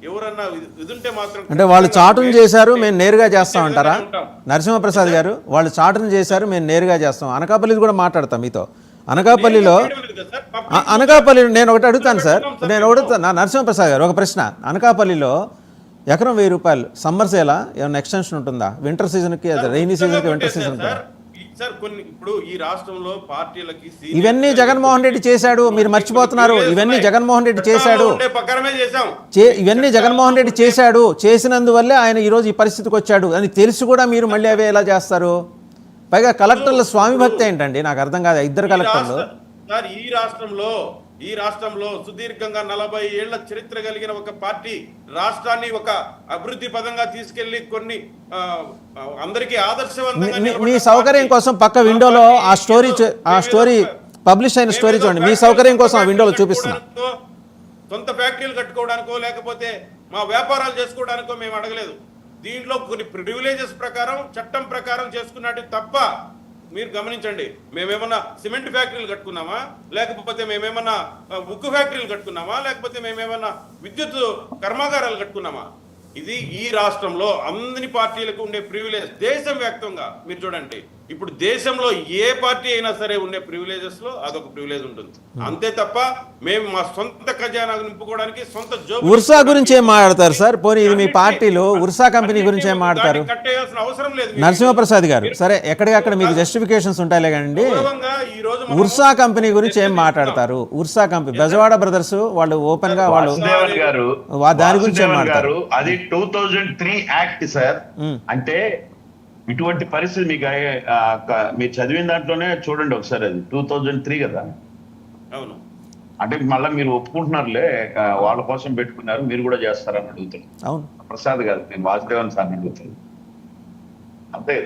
ఎవరన్నా ఇదుంటే మాత్రం అంటే వాళ్ళు చాటును చేశారు, మేము నేరుగా చేస్తాం అంటారా? నరసింహప్రసాద్ గారు వాళ్ళు చాటును చేశారు, మేము నేరుగా చేస్తాం. అనకాపల్లి కూడా మాట్లాడతాం మీతో. అనకాపల్లిలో నేను ఒకటి అడుగుతాను సార్, నేను అడుగుతాను నరసింహప్రసాద్ గారు ఒక ప్రశ్న. అనకాపల్లిలో ఎకరం 1000 రూపాయలు సమ్మర్ సేలా ఏమైనా ఎక్స్టెన్షన్ ఉంటుందా? వింటర్ సీజన్కి, రైనీ సీజన్కి వింటర్ సీజన్ సార్ కొన్ని ఇప్పుడు ఈ రాష్ట్రంలో పార్టీలకి ఇవన్నీ జగన్మోహన్ రెడ్డి చేశాడు, మీరు మర్చిపోతున్నారు. ఇవన్నీ జగన్మోహన్ రెడ్డి చేశాడు, ఇవన్నీ జగన్మోహన్ రెడ్డి చేశాడు. చేసినందువల్లే ఆయన ఈరోజు ఈ పరిస్థితికి వచ్చాడు అని తెలిసి కూడా మీరు మళ్ళీ అవే ఎలా చేస్తారు? పైగా కలెక్టర్ల స్వామి భక్తి ఏంటండి, నాకు అర్థం కాదు. ఇద్దరు కలెక్టర్లు సార్ ఈ రాష్ట్రంలో సుదీర్ఘంగా 40 ఏళ్ల చరిత్ర కలిగిన ఒక పార్టీ రాష్ట్రాన్ని ఒక అభివృద్ధి పదంగా తీసుకెళ్లి కొన్ని అందరికీ ఆదర్శవంతంగా మీ సౌకర్యం కోసం పక్క విండోలో ఆ స్టోరీ పబ్లిష్ అయిన స్టోరీ చూడండి. మీ సౌకర్యం కోసం ఆ విండోలో చూపిస్తున్నా. సొంత ఫ్యాక్టరీలు కట్టుకోవడానికో లేకపోతే మా వ్యాపారాలు చేసుకోవడానికో మేము అడగలేదు. దీంట్లో కొన్ని ప్రివిలేజెస్ ప్రకారం చట్టం ప్రకారం చేసుకున్నట్టు తప్ప మీరు గమనించండి, మేమేమన్నా సిమెంట్ ఫ్యాక్టరీలు కట్టుకున్నామా, లేకపోతే మేమేమన్నా ఉక్కు ఫ్యాక్టరీలు కట్టుకున్నామా, లేకపోతే మేమేమన్నా విద్యుత్ కర్మాగారాలు కట్టుకున్నామా? ఇది ఈ రాష్ట్రంలో అన్ని పార్టీలకు ఉండే ప్రివిలేజ్. దేశం వ్యాప్తంగా మీరు చూడండి, ఇప్పుడు దేశంలో ఏ పార్టీ అయినా సరే ఉండే ప్రివిలేజెస్ లో అదొక ప్రివిలేజ్ ఉంటుంది. అంతే తప్ప మేము మా సొంత ఖజానా నింపుకోవడానికి సొంత జోబు ఉర్సా గురించి ఏం మాట్లాడతారు సార్? పోనీ ఇది మీ పార్టీలో ఉర్సా కంపెనీ గురించి ఏం మాట్లాడతారు? కట్టేయాల్సిన అవసరం లేదు. నరసింహప్రసాద్ గారు సరే, ఎక్కడికక్కడ మీకు జస్టిఫికేషన్స్ ఉంటాయిలే కానీ ఉర్సా కంపెనీ గురించి ఏం మాట్లాడతారు? ఉర్సా కంపెనీ బెజవాడ బ్రదర్స్ వాళ్ళు ఓపెన్ గా వాళ్ళు దాని గురించి ఏం మాట్లాడతారు? అది 2003 యాక్ట్ సార్. అంటే ఇటువంటి పరిస్థితి మీకు మీరు చదివిన దాంట్లోనే చూడండి ఒకసారి. అది 2003 కదా. అవును. అంటే మళ్ళీ మీరు ఒప్పుకుంటున్నారులే, వాళ్ళ కోసం పెట్టుకున్నారు, మీరు కూడా చేస్తారని అడుగుతారు. అవును ప్రసాద్ గారు, నేను వాసుదేవన్ సార్ అడుగుతాను. అంతే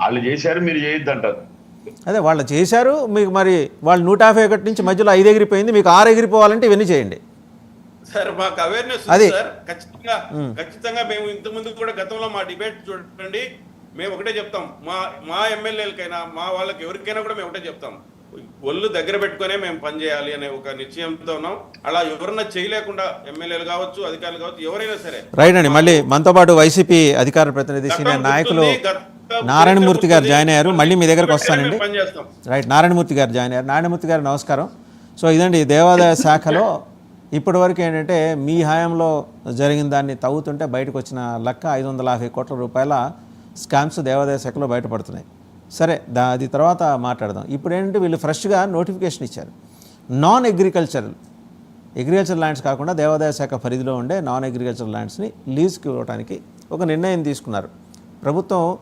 వాళ్ళు చేశారు, మీరు చేయొద్దు అంటారు. అదే వాళ్ళు చేశారు, మీకు మరి వాళ్ళు 151 నుంచి మధ్యలో 5 ఎగిరిపోయింది, మీకు 6 ఎగిరిపోవాలంటే ఇవన్నీ చేయండి సార్. మాకు అవేర్నెస్ సార్, ఖచ్చితంగా మేము ఇంతకుముందు కూడా గతంలో మా డిబేట్ చూడండి, మేము ఒకటే చెప్తాం. మా ఎమ్మెల్యేలకైనా మా వాళ్ళకి ఎవరికైనా కూడా మేము ఒకటే చెప్తాం, ఒళ్ళు దగ్గర పెట్టుకునే మేము పనిచేయాలి అనే ఒక నిశ్చయంతో ఉన్నాం. అలా ఎవరన్నా చేయలేకుండా ఎమ్మెల్యేలు కావచ్చు, అధికారులు కావచ్చు, ఎవరైనా సరే. రైట్ అండి. మళ్ళీ మనతో పాటు వైసీపీ అధికార ప్రతినిధి సీనియర్ నాయకులు నారాయణమూర్తి గారు జాయిన్ అయ్యారు. మళ్ళీ మీ దగ్గరకు వస్తానండి. రైట్, నారాయణమూర్తి గారు జాయిన్ అయ్యారు. నారాయణమూర్తి గారు నమస్కారం. సో ఇదండి దేవాదాయ శాఖలో ఇప్పటివరకు ఏంటంటే మీ హయాంలో జరిగిన దాన్ని తవ్వుతుంటే బయటకు వచ్చిన లెక్క 550 కోట్ల రూపాయల స్కామ్స్ దేవాదాయ శాఖలో బయటపడుతున్నాయి. సరే, అది తర్వాత మాట్లాడదాం. ఇప్పుడు ఏంటంటే వీళ్ళు ఫ్రెష్గా నోటిఫికేషన్ ఇచ్చారు. నాన్ అగ్రికల్చర్ ల్యాండ్స్ కాకుండా దేవాదాయ శాఖ పరిధిలో ఉండే నాన్ అగ్రికల్చర్ ల్యాండ్స్ని లీజ్కి ఇవ్వడానికి ఒక నిర్ణయం తీసుకున్నారు ప్రభుత్వం.